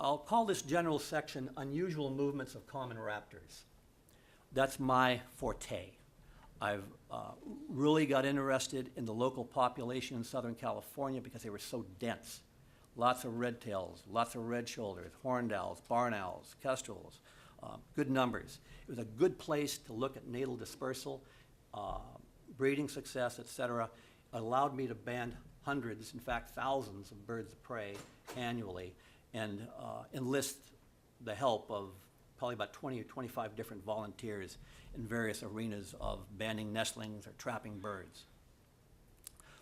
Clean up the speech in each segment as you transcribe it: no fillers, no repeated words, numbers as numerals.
I'll call this general section Unusual Movements of Common Raptors. That's my forte. I've really got interested in the local population in Southern California because they were so dense. Lots of red tails, lots of red shoulders, horned owls, barn owls, kestrels, good numbers. It was a good place to look at natal dispersal, breeding success, et cetera. It allowed me to band hundreds, in fact thousands of birds of prey annually and enlist the help of probably about 20 or 25 different volunteers in various arenas of banding nestlings or trapping birds.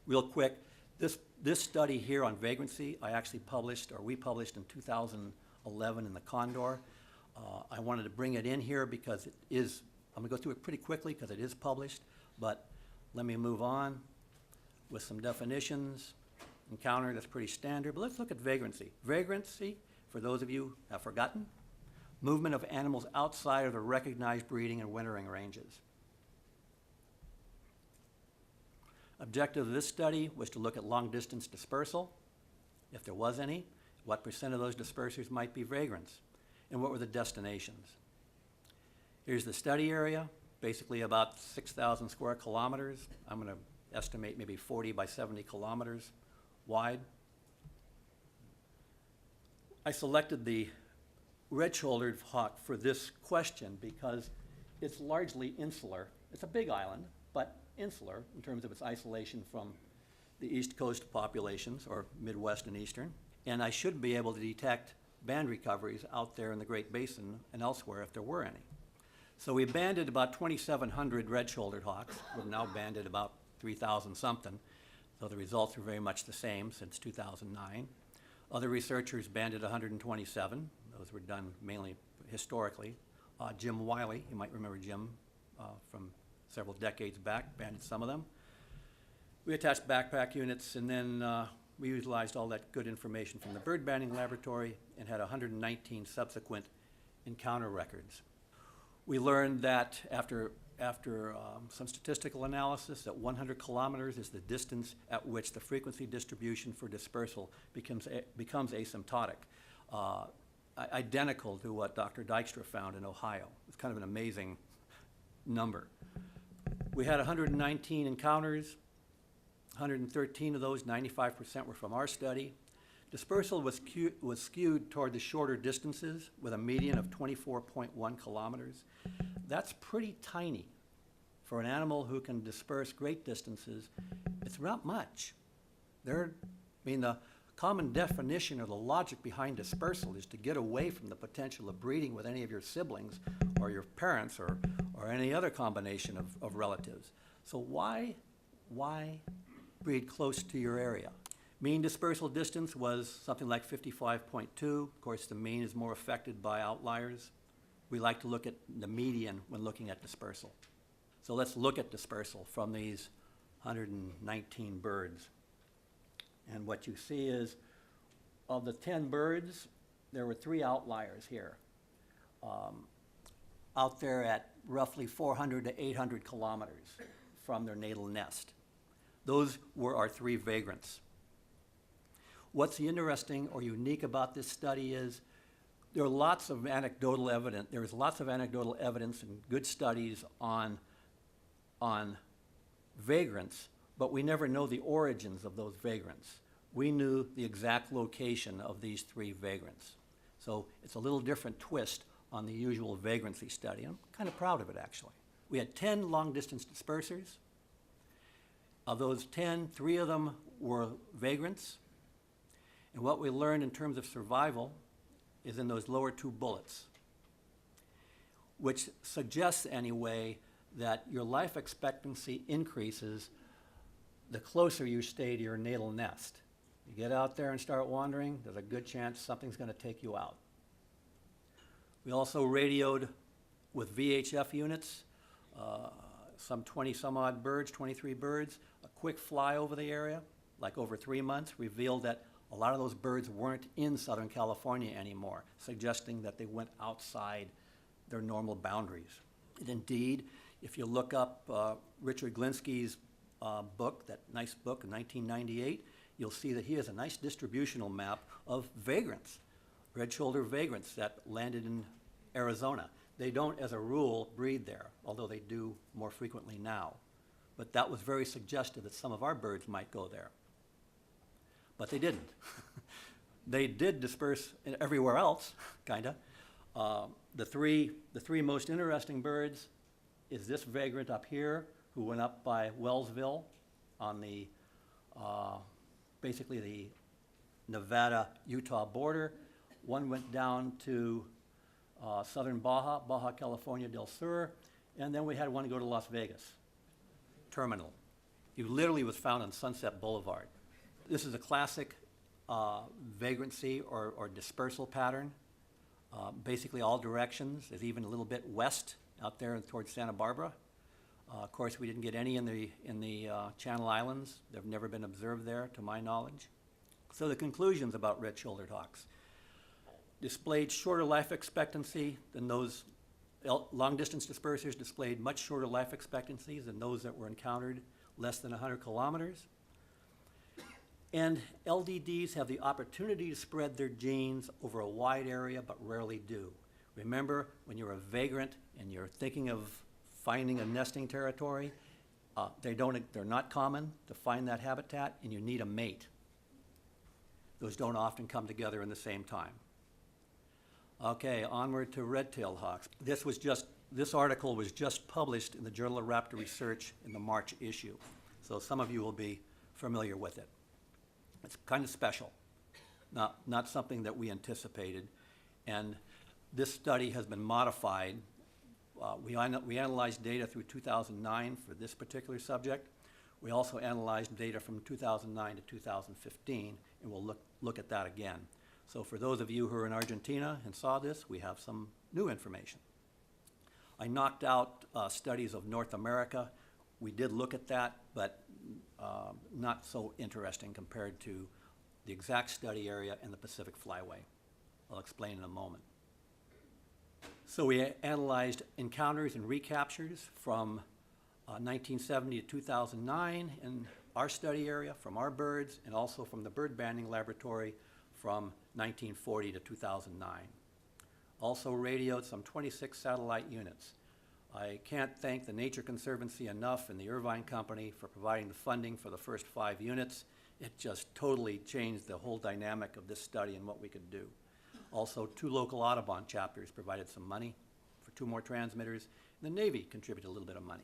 Real quick, this study here on vagrancy, I actually published, or we published in 2011 in the Condor. I wanted to bring it in here because it is, I'm gonna go through it pretty quickly because it is published, but let me move on with some definitions. Encounter, that's pretty standard, but let's look at vagrancy. Vagrancy, for those of you who have forgotten, movement of animals outside of the recognized breeding and wintering ranges. Objective of this study was to look at long-distance dispersal, if there was any, what percent of those dispersers might be vagrants, and what were the destinations. Here's the study area, basically about 6,000 square kilometers. I'm going to estimate maybe 40 by 70 kilometers wide. I selected the red-shouldered hawk for this question because it's largely insular. It's a big island, but insular in terms of its isolation from the East Coast populations, or Midwest and Eastern. And I should be able to detect band recoveries out there in the Great Basin and elsewhere if there were any. So we banded about 2,700 red-shouldered hawks. We've now banded about 3,000 something, so the results are very much the same since 2009. Other researchers banded 127. Those were done mainly historically. Jim Wiley, you might remember Jim from several decades back, banded some of them. We attached backpack units, and then we utilized all that good information from the bird banding laboratory and had 119 subsequent encounter records. We learned that after some statistical analysis that 100 kilometers is the distance at which the frequency distribution for dispersal becomes asymptotic, identical to what Dr. Dykstra found in Ohio. It's kind of an amazing number. We had 119 encounters. 113 of those, 95% were from our study. Dispersal was skewed toward the shorter distances with a median of 24.1 kilometers. That's pretty tiny. For an animal who can disperse great distances, it's not much. The common definition or the logic behind dispersal is to get away from the potential of breeding with any of your siblings or your parents or any other combination of relatives. So why breed close to your area? Mean dispersal distance was something like 55.2. Of course, the mean is more affected by outliers. We like to look at the median when looking at dispersal. So let's look at dispersal from these 119 birds. And what you see is, of the 10 birds, there were 3 outliers here. Out there at roughly 400 to 800 kilometers from their natal nest. Those were our 3 vagrants. What's interesting or unique about this study is there was lots of anecdotal evidence and good studies on vagrants, but we never know the origins of those vagrants. We knew the exact location of these 3 vagrants. So it's a little different twist on the usual vagrancy study. I'm kind of proud of it, actually. We had 10 long-distance dispersers. Of those 10, 3 of them were vagrants. And what we learned in terms of survival is in those lower 2 bullets, which suggests anyway that your life expectancy increases the closer you stay to your natal nest. You get out there and start wandering, there's a good chance something's going to take you out. We also radioed with VHF units, some 20 some odd birds, 23 birds. A quick fly over the area, like over 3 months, revealed that a lot of those birds weren't in Southern California anymore, suggesting that they went outside their normal boundaries. And indeed, if you look up Richard Glinsky's book, that nice book in 1998, you'll see that he has a nice distributional map of vagrants. red-shouldered vagrants that landed in Arizona. They don't, as a rule, breed there, although they do more frequently now. But that was very suggestive that some of our birds might go there. But they didn't. They did disperse everywhere else, kinda. The three most interesting birds is this vagrant up here, who went up by Wellsville on the, basically the Nevada-Utah border. One went down to southern Baja California del Sur, and then we had one go to Las Vegas terminal. He literally was found on Sunset Boulevard. This is a classic vagrancy or dispersal pattern. Basically all directions. There's even a little bit west out there towards Santa Barbara. Of course, we didn't get any in the Channel Islands. They've never been observed there, to my knowledge. So the conclusions about red-shouldered hawks. Displayed shorter life expectancy than those long-distance dispersers displayed much shorter life expectancies than those that were encountered less than 100 kilometers. And LDDs have the opportunity to spread their genes over a wide area, but rarely do. Remember, when you're a vagrant and you're thinking of finding a nesting territory, they're not common to find that habitat, and you need a mate. Those don't often come together in the same time. Okay, onward to red-tailed hawks. This article was just published in the Journal of Raptor Research in the March issue, so some of you will be familiar with it. It's kind of special, not something that we anticipated, and this study has been modified. We analyzed data through 2009 for this particular subject. We also analyzed data from 2009 to 2015, and we'll look at that again. So for those of you who are in Argentina and saw this, we have some new information. I knocked out studies of North America. We did look at that, but not so interesting compared to the exact study area and the Pacific Flyway. I'll explain in a moment. So we analyzed encounters and recaptures from 1970 to 2009 in our study area from our birds, and also from the bird banding laboratory from 1940 to 2009. Also radioed some 26 satellite units. I can't thank the Nature Conservancy enough and the Irvine Company for providing the funding for the first 5 units. It just totally changed the whole dynamic of this study and what we could do. Also, 2 local Audubon chapters provided some money for 2 more transmitters, and the Navy contributed a little bit of money.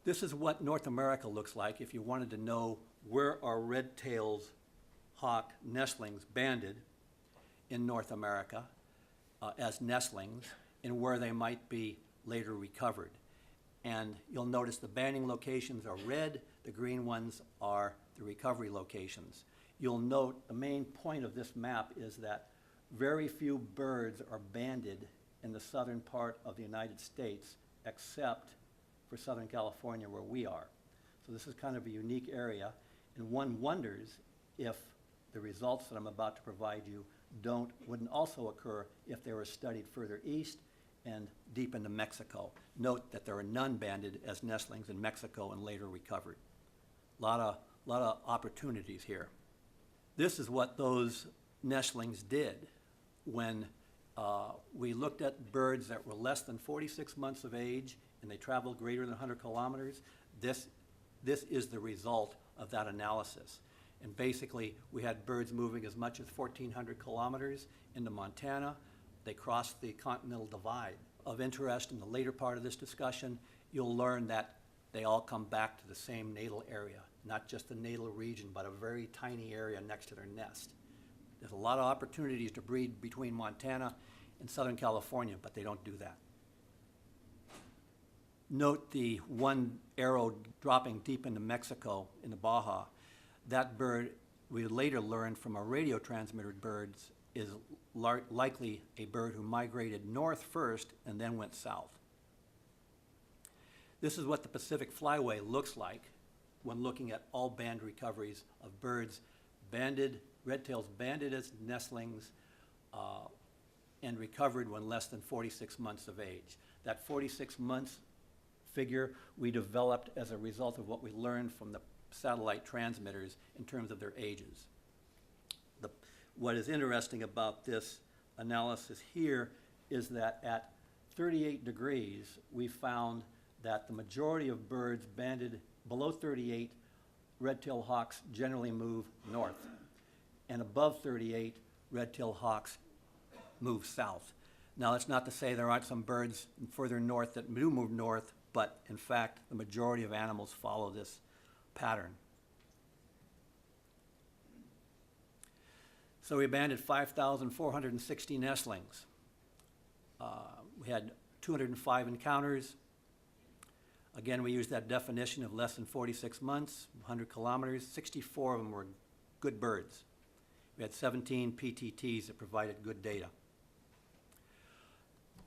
This is what North America looks like if you wanted to know where are red-tailed hawk nestlings banded in North America as nestlings, and where they might be later recovered. And you'll notice the banding locations are red, the green ones are the recovery locations. You'll note the main point of this map is that very few birds are banded in the southern part of the United States, except for Southern California, where we are. So this is kind of a unique area, and one wonders if the results that I'm about to provide you wouldn't also occur if they were studied further east and deep into Mexico. Note that there are none banded as nestlings in Mexico and later recovered. A lot of opportunities here. This is what those nestlings did when we looked at birds that were less than 46 months of age and they traveled greater than 100 kilometers. This is the result of that analysis. And basically, we had birds moving as much as 1,400 kilometers into Montana. They crossed the Continental Divide. Of interest in the later part of this discussion, you'll learn that they all come back to the same natal area, not just the natal region, but a very tiny area next to their nest. There's a lot of opportunities to breed between Montana and Southern California, but they don't do that. Note the one arrow dropping deep into Mexico in the Baja. That bird, we later learned from our radio transmitted birds, is likely a bird who migrated north first and then went south. This is what the Pacific Flyway looks like when looking at all band recoveries of birds banded, red-tails banded as nestlings, and recovered when less than 46 months of age. That 46 months figure we developed as a result of what we learned from the satellite transmitters in terms of their ages. What is interesting about this analysis here is that at 38 degrees, we found that the majority of birds banded below 38, red-tailed hawks generally move north. And above 38, red-tailed hawks move south. Now, that's not to say there aren't some birds further north that do move north, but in fact, the majority of animals follow this pattern. So we banded 5,460 nestlings. We had 205 encounters. Again, we used that definition of less than 46 months, 100 kilometers. 64 of them were good birds. We had 17 PTTs that provided good data.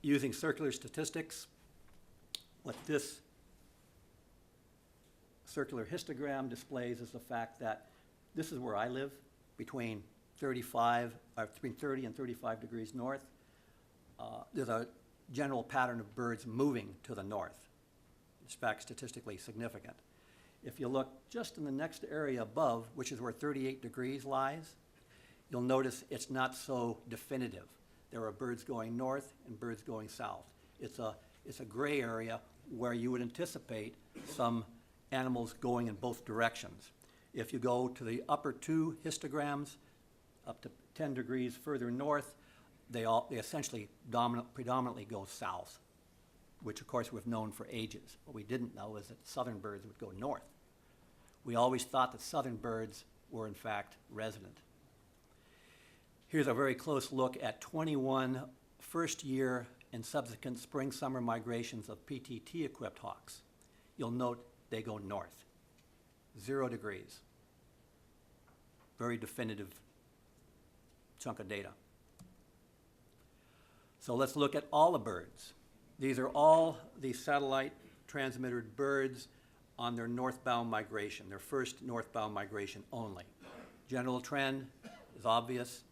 Using circular statistics, what this circular histogram displays is the fact that this is where I live, between 30 and 35 degrees north. There's a general pattern of birds moving to the north. It's in fact statistically significant. If you look just in the next area above, which is where 38 degrees lies, you'll notice it's not so definitive. There are birds going north and birds going south. It's a gray area where you would anticipate some animals going in both directions. If you go to the upper two histograms, up to 10 degrees further north, they essentially predominantly go south, which of course we've known for ages. What we didn't know is that southern birds would go north. We always thought that southern birds were in fact resident. Here's a very close look at 21 first year and subsequent spring-summer migrations of PTT-equipped hawks. You'll note they go north, 0 degrees. Very definitive chunk of data. So let's look at all the birds. These are all the satellite transmitted birds on their northbound migration, their first northbound migration only. General trend is obvious.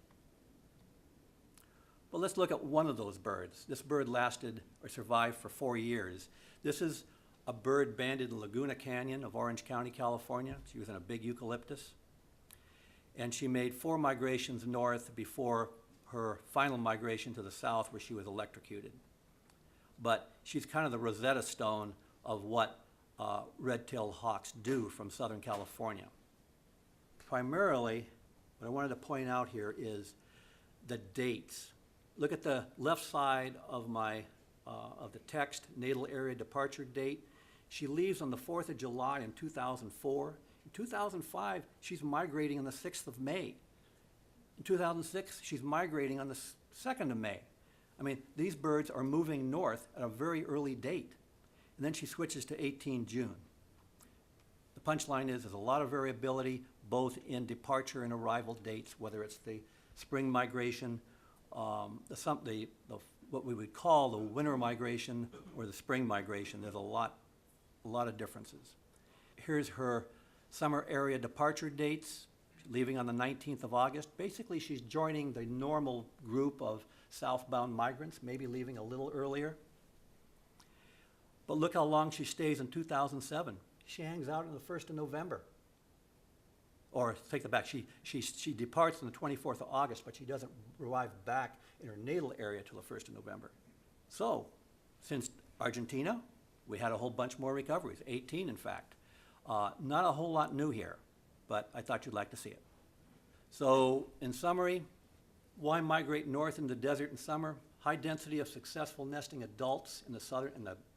But let's look at one of those birds. This bird lasted or survived for 4 years. This is a bird banded in Laguna Canyon of Orange County, California. She was in a big eucalyptus. And she made 4 migrations north before her final migration to the south, where she was electrocuted. But she's kind of the Rosetta Stone of what red-tailed hawks do from Southern California. Primarily, what I wanted to point out here is the dates. Look at the left side of the text, natal area departure date. She leaves on the 4th of July in 2004. In 2005, she's migrating on the 6th of May. In 2006, she's migrating on the 2nd of May. I mean, these birds are moving north at a very early date. And then she switches to 18 June. The punchline is there's a lot of variability, both in departure and arrival dates, whether it's the spring migration, what we would call the winter migration or the spring migration. There's a lot of differences. Here's her summer area departure dates, leaving on the 19th of August. Basically, she's joining the normal group of southbound migrants, maybe leaving a little earlier. But look how long she stays in 2007. She hangs out on the 1st of November. Or take that back, she departs on the 24th of August, but she doesn't arrive back in her natal area till the 1st of November. So, since Argentina, we had a whole bunch more recoveries, 18 in fact. Not a whole lot new here, but I thought you'd like to see it. So, in summary, why migrate north in the desert in summer? High density of successful nesting adults in the southern,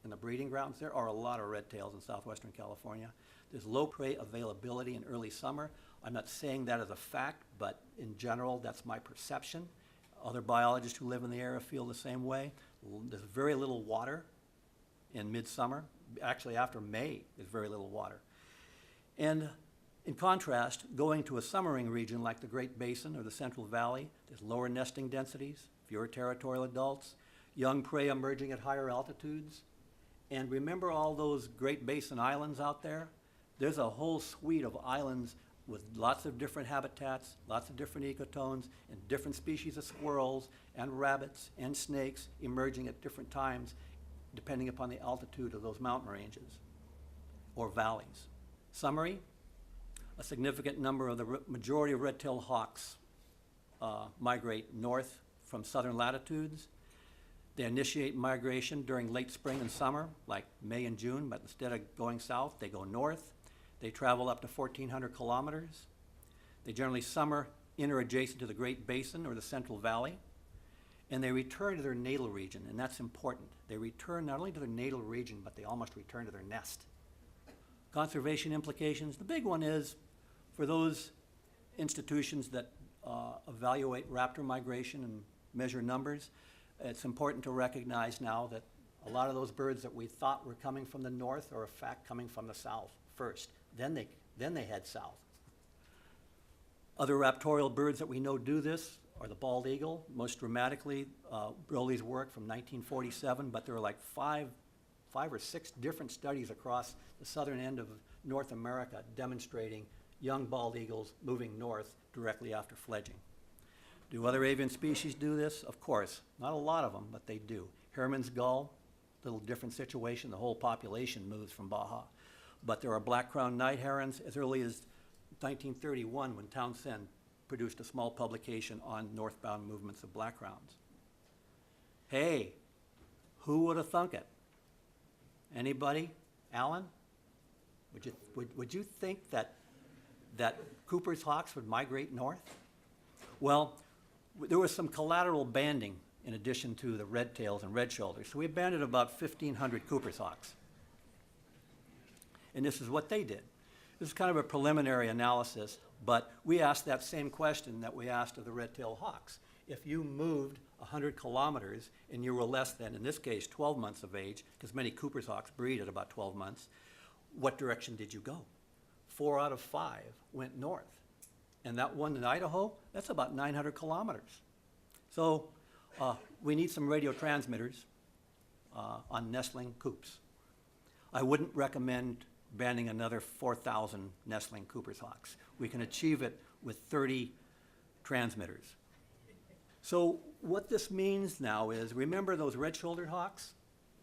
in the breeding grounds. There are a lot of red tails in southwestern California. There's low prey availability in early summer. I'm not saying that as a fact, but in general, that's my perception. Other biologists who live in the area feel the same way. There's very little water in midsummer. Actually, after May, there's very little water. And in contrast, going to a summering region like the Great Basin or the Central Valley, there's lower nesting densities, fewer territorial adults, young prey emerging at higher altitudes. And remember all those Great Basin islands out there? There's a whole suite of islands with lots of different habitats, lots of different ecotones, and different species of squirrels and rabbits and snakes emerging at different times, depending upon the altitude of those mountain ranges or valleys. Summary, a significant number of the majority of red-tailed hawks migrate north from southern latitudes. They initiate migration during late spring and summer, like May and June, but instead of going south, they go north. They travel up to 1,400 kilometers. They generally summer in or adjacent to the Great Basin or the Central Valley. And they return to their natal region, and that's important. They return not only to their natal region, but they almost return to their nest. Conservation implications, the big one is for those institutions that evaluate raptor migration and measure numbers, it's important to recognize now that a lot of those birds that we thought were coming from the north are in fact coming from the south first. Then they head south. Other raptorial birds that we know do this are the bald eagle. Most dramatically, Broly's work from 1947, but there are like five or six different studies across the southern end of North America demonstrating young bald eagles moving north directly after fledging. Do other avian species do this? Of course. Not a lot of them, but they do. Harriman's gull, little different situation. The whole population moves from Baja. But there are black-crowned night herons as early as 1931 when Townsend produced a small publication on northbound movements of black-crowns. Hey, who would have thunk it? Anybody? Alan? Would you think that Cooper's hawks would migrate north? Well, there was some collateral banding in addition to the red tails and red shoulders. So we banded about 1,500 Cooper's hawks. And this is what they did. This is kind of a preliminary analysis, but we asked that same question that we asked of the red-tailed hawks. If you moved 100 kilometers and you were less than, in this case, 12 months of age, because many Cooper's hawks breed at about 12 months, what direction did you go? 4 out of 5 went north. And that one in Idaho, that's about 900 kilometers. So we need some radio transmitters on nestling coops. I wouldn't recommend banning another 4,000 nestling Cooper's hawks. We can achieve it with 30 transmitters. So what this means now is, remember those red-shouldered hawks?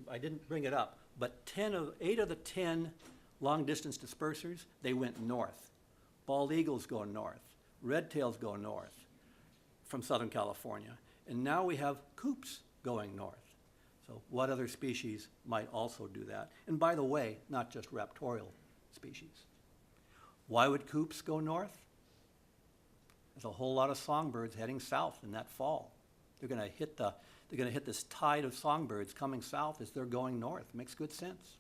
I didn't bring it up, but 8 of the 10 long-distance dispersers, they went north. Bald eagles go north. Red tails go north from Southern California. And now we have coops going north. So what other species might also do that? And by the way, not just raptorial species. Why would coops go north? There's a whole lot of songbirds heading south in that fall. They're going to hit this tide of songbirds coming south as they're going north. Makes good sense.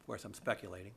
Of course, I'm speculating.